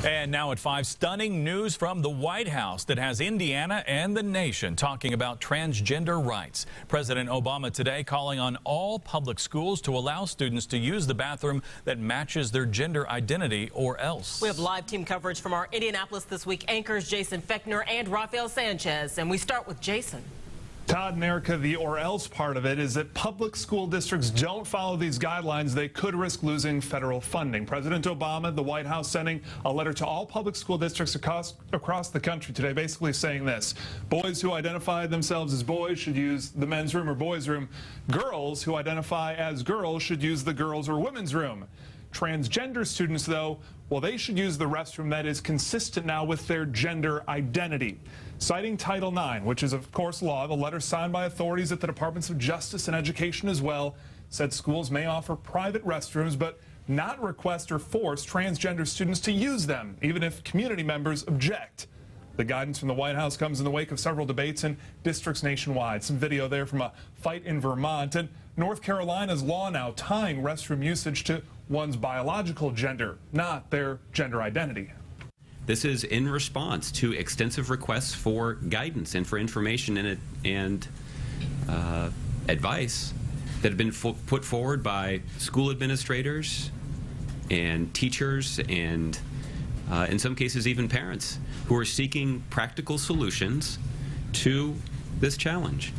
And now at 5, stunning news from the White House that has Indiana and the nation talking about transgender rights. President Obama today calling on all public schools to allow students to use the bathroom that matches their gender identity or else. We have live team coverage from our Indianapolis This Week anchors Jason Fechner and Rafael Sanchez. And we start with Jason. Todd and Erica, the or else part of it is that public school districts don't follow these guidelines. They could risk losing federal funding. President Obama, the White House, sending a letter to all public school districts across the country today, basically saying this: boys who identify themselves as boys should use the men's room or boys' room. Girls who identify as girls should use the girls' or women's room. Transgender students, though, well, they should use the restroom that is consistent now with their gender identity. Citing Title IX, which is, of course, law, the letter signed by authorities at the Departments of Justice and Education as well said schools may offer private restrooms, but not request or force transgender students to use them, even if community members object. The guidance from the White House comes in the wake of several debates in districts nationwide. Some video there from a fight in Vermont. And North Carolina's law now tying restroom usage to one's biological gender, not their gender identity. This is in response to extensive requests for guidance and for information and advice that have been put forward by school administrators and teachers and in some cases even parents who are seeking practical solutions to this challenge.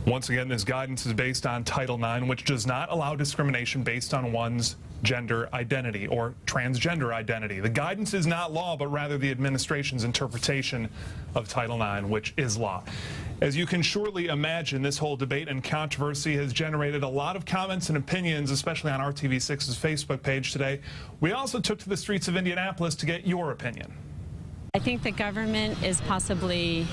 Once again, this guidance is based on Title IX, which does not allow discrimination based on one's gender identity or transgender identity. The guidance is not law, but rather the administration's interpretation of Title IX, which is law. As you can surely imagine, this whole debate and controversy has generated a lot of comments and opinions, especially on RTV6's Facebook page today. We also took to the streets of Indianapolis to get your opinion. I think the government is possibly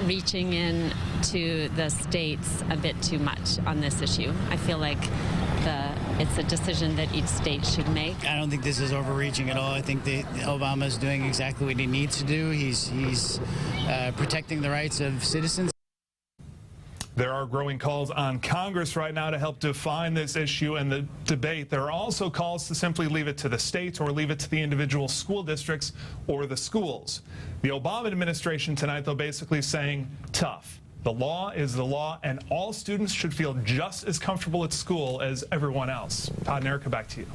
reaching in to the states a bit too much on this issue. I feel like it's a decision that each state should make. I don't think this is overreaching at all. I think Obama is doing exactly what he needs to do. He's protecting the rights of citizens. There are growing calls on Congress right now to help define this issue and the debate. There are also calls to simply leave it to the states or leave it to the individual school districts or the schools. The Obama administration tonight, though, basically saying tough. The law is the law, and all students should feel just as comfortable at school as everyone else. Todd and Erica, back to you.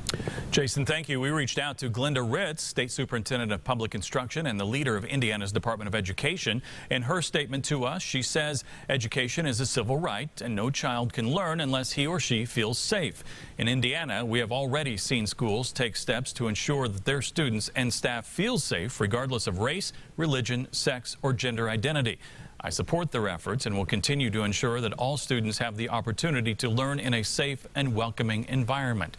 Jason, thank you. We reached out to Glenda Ritz, State Superintendent of Public Instruction and the leader of Indiana's Department of Education. In her statement to us, she says education is a civil right and no child can learn unless he or she feels safe. In Indiana, we have already seen schools take steps to ensure that their students and staff feel safe regardless of race, religion, sex, or gender identity. I support their efforts and will continue to ensure that all students have the opportunity to learn in a safe and welcoming environment.